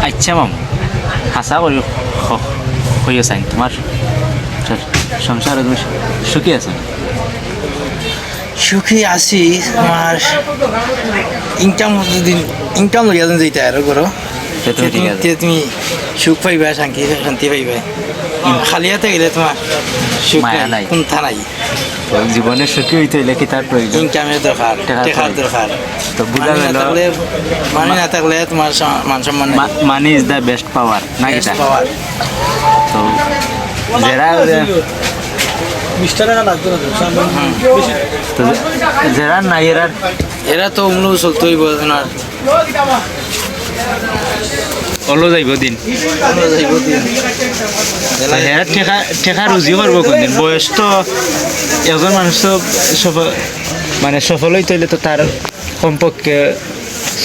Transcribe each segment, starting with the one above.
আচ্ছা মামু হাসা করি হয়ে চাই তোমার সংসারে তুমি সুখী আছো না? সুখী আছি তোমার ইনকাম লইয়া যেন যেতে আরো করো সে তুমি ঠিক আছে তুমি সুখ পাইবা শান্তি পাইবা খালি হাতে গেলে তোমার সুখ মায়া নাই। কোনটা নাই। তো জীবনে সুখী হইতে হইলে কি তার প্রয়োজন? ইনকামের দরকার টাকার টেকার প্রয়োজন। দরকার তো বুঝা মানি না গেল থাকলে মানি না থাকলে তোমার মান সম্মান নাই। মানি ইজ দ্য বেস্ট পাওয়ার না Best কিটা? power। তো যারা তো যারা নাই এরা তো অমলো চলতে হইব তোমার অলো যাইব দিন যাইব দিন। হেরা ঠেকা ঠেকা রুজি করবো কোনদিন? বয়স তো একজন মানুষ তো মানে সফল হইতে হইলে তো তার কমপক্ষে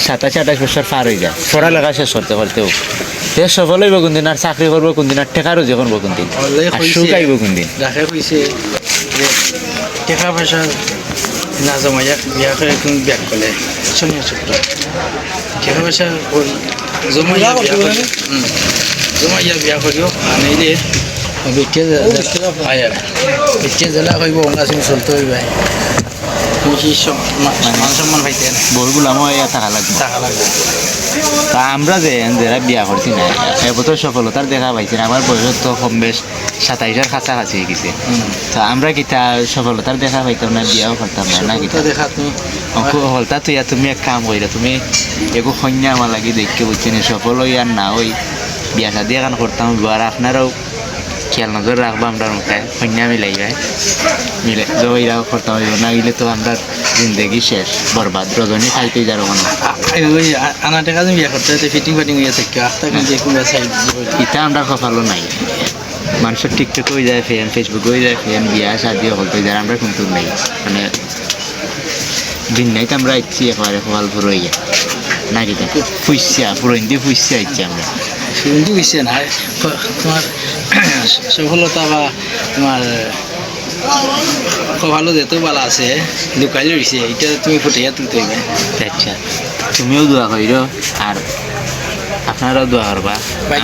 27-28 বছর পার হয়ে যায় পড়ালেখা শেষ করতে পারতেও। সে সফল হইব কোনদিন, আর চাকরি করবো কোনদিন, আর ঠেকা রুজি করবো কোনদিন, আর সুখ আইব কোনদিন? যাকে কইছে যে টাকা পয়সা না জমাইয়া বিয়া করে তুমি ব্যাগ করলে শুনিয়া ছোট্ট টাকা পয়সা জমাইয়া বিয়া করি জমাইয়া বিয়া করিও আনিলে বেটিয়ে জেলা কইব অঙ্গাসিং চলতে হইবা তুমি কি মান সম্মান পাইতেন বইগুলো আমার টাকা লাগবে। টাকা লাগবে। তা আমরা যে যারা বিয়া করছি না এবছর সফলতার দেখা পাইছি না, আমার বয়স তো কম বেশ 27-এর কাছাকাছি হয়ে গেছে। তো আমরা কি তা সফলতার দেখা পাইতাম না, বিয়াও করতাম না না কি? তো দেখা তুমি হলতা তুই তুমি এক কাম করিলা, তুমি এগো কন্যা আমার লাগি দেখতে বুঝছি না, সফল হই আর না ওই বিয়া শাদি এখন করতাম, আর আপনারাও খেয়াল নজর রাখবো আমরা মুখে কন্যা মিলাইবাই মিলে জয়রা করতাম হইব না গেলে তো আমরা জিন্দগি শেষ বরবাদ, রজনী খাইতেই যাবো মানে। ওই আনা টাকা তুমি বিয়া করতে ফিটিং ফাটিং হয়ে থাকে আস্তা কিন্তু কোনবা সাইড এটা আমরা কপালও নাই। মানুষের টিকটক হয়ে যায় ফেন, ফেসবুক হয়ে যায় ফেন, বিয়া শাদি হলতে যায়, আমরা কিন্তু নেই মানে দিন নাইতে আমরা ইচ্ছি একেবারে কপাল পুরো হইয়া না কিটা ফুইসা পুরো হিন্দি ফুইসা ইচ্ছি আমরা। সুন্দর হয়েছে না তোমার সফলতা বা তোমার ভালো যেত ভালো আছে দোকানে রয়েছে এটা তুমি ফুটাইয়া তুলতে হইবে। আচ্ছা তুমিও দোয়া করিও আর আপনারাও দোয়া করবা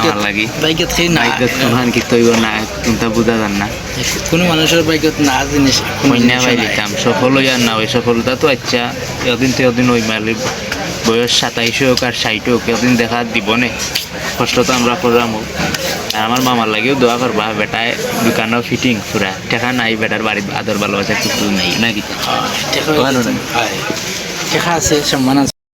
আমার লাগি। বাইকত খেয়ে না বাইকত কোনখান কি তৈব না কোনটা বুঝা যান না, কোনো মানুষের বাইকত না জিনিস কন্যা পাই দিতাম সফল হই আর না ওই সফলতা তো আচ্ছা এদিন তো এদিন ওই মালি বয়স 27 হোক আর 60 হোক এদিন দেখা দিব নে, কষ্ট তো আমরা করলাম। আর আমার মামার লাগেও দোয়া করবা, বেটায় দোকানও ফিটিং পুরা টেকা নাই, বেটার বাড়ির আদর ভালোবাসা কিছু নাই নাকি? টেকা আছে সম্মান আছে।